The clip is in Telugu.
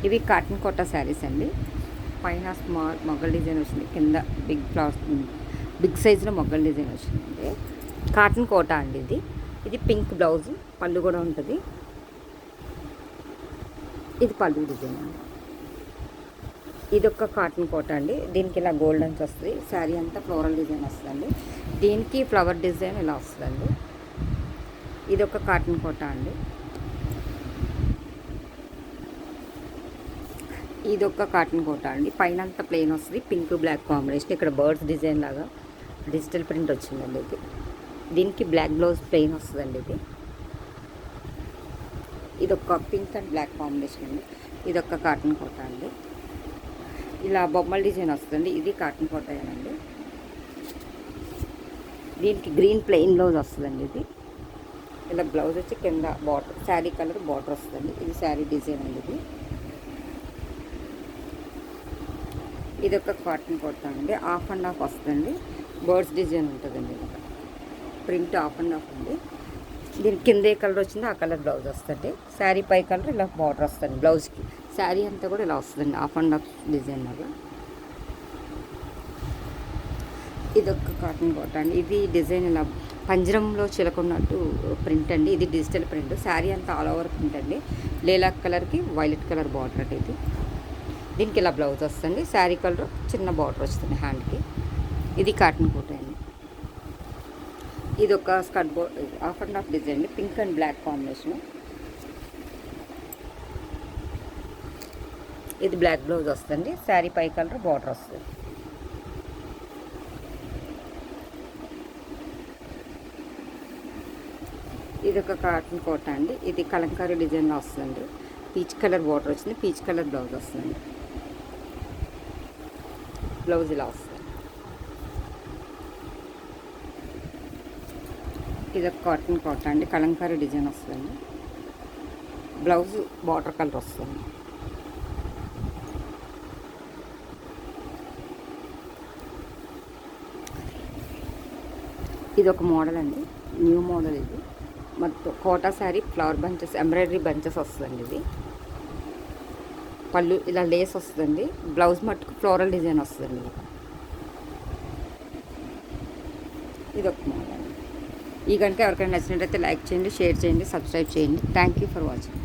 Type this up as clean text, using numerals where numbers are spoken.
ఇవి కాటన్ కోటా శారీస్ అండి. పైన స్మాల్ మొగ్గల డిజైన్ వచ్చింది, కింద బిగ్ సైజులో మొగ్గల డిజైన్ వచ్చిందండి. కాటన్ కోటా అండి ఇది. ఇది పింక్ బ్లౌజ్, పళ్ళు కూడా ఉంటుంది. ఇది పళ్ళు డిజైన్ అండి. ఇది ఒక కాటన్ కోటా అండి. దీనికి ఇలా గోల్డెన్స్ వస్తుంది. శారీ అంతా ఫ్లోరల్ డిజైన్ వస్తుందండి. దీనికి ఫ్లవర్ డిజైన్ ఇలా వస్తుందండి. ఇది ఒక కాటన్ కోటా అండి. ఇది ఒక కాటన్ కోటా అండి. పైన అంతా ప్లెయిన్ వస్తుంది, పింక్ బ్లాక్ కాంబినేషన్. ఇక్కడ బర్డ్స్ డిజైన్ లాగా డిజిటల్ ప్రింట్ వచ్చిందండి ఇది. దీనికి బ్లాక్ బ్లౌజ్ ప్లెయిన్ వస్తుందండి ఇది. ఇది ఒక పింక్ అండ్ బ్లాక్ కాంబినేషన్ అండి. ఇది ఒక కాటన్ కోటా అండి. ఇలా బొమ్మల డిజైన్ వస్తుందండి. ఇది కాటన్ కోటా అండి. దీనికి గ్రీన్ ప్లెయిన్ బ్లౌజ్ వస్తుందండి. ఇది ఇలా బ్లౌజ్ వచ్చి కింద బార్డర్, శారీ కలర్ బార్డర్ వస్తుందండి. ఇది శారీ డిజైన్ అండి. ఇది ఒక కాటన్ కోటా అండి. హాఫ్ అండ్ హాఫ్ వస్తుందండి. బర్డ్స్ డిజైన్ ఉంటుందండి. ప్రింట్ హాఫ్ అండ్ హాఫ్ అండి. దీనికి కింద ఏ కలర్ వచ్చిందో ఆ కలర్ బ్లౌజ్ వస్తుంది. శారీ పై కలర్ ఇలా బార్డర్ వస్తుంది బ్లౌజ్కి. శారీ అంతా కూడా ఇలా వస్తుందండి, హాఫ్ అండ్ హాఫ్ డిజైన్ లాగా. ఇది ఒక కాటన్ కోటా అండి. ఇది డిజైన్ ఇలా పంజరంలో చిలకున్నట్టు ప్రింట్ అండి. ఇది డిజిటల్ ప్రింట్. శారీ అంతా ఆల్ ఓవర్ ప్రింట్ అండి. లేలాక్ కలర్కి వైలెట్ కలర్ బార్డర్ అంటే ఇది. దీనికి ఇలా బ్లౌజ్ వస్తుంది. శారీ కలర్ చిన్న బార్డర్ వస్తుంది హ్యాండ్కి. ఇది కాటన్ కోటా అండి. ఇది ఒక skirt half and half design అండి. Pink and black combination. ఇది బ్లాక్ బ్లౌజ్ వస్తుంది. శారీ పై కలర్ బార్డర్ వస్తుంది. ఇది ఒక కాటన్ కోటా అండి. ఇది కలంకారీ డిజైన్లో వస్తుంది. పీచ్ కలర్ బార్డర్ వచ్చింది, పీచ్ కలర్ బ్లౌజ్ వస్తుంది. బ్లౌజ్ ఇలా వస్తుంది. ఇది ఒక కాటన్ కోటా అండి. కలంకారీ డిజైన్ వస్తుంది. బ్లౌజ్ బార్డర్ కలర్ వస్తుంది. ఇది ఒక మోడల్ అండి, న్యూ మోడల్ ఇది. మొత్తం Kota sari flower bunches, embroidery bunches వస్తుందండి. ఇది పళ్ళు ఇలా లేస్ వస్తుందండి. బ్లౌజ్ మట్టుకు ఫ్లోరల్ డిజైన్ వస్తుందండి. ఇది ఒక మోడల్. ఈ కనుక ఎవరికైనా నచ్చినట్లయితే లైక్ చేయండి, షేర్ చేయండి, సబ్స్క్రైబ్ చేయండి. Thank you for watching.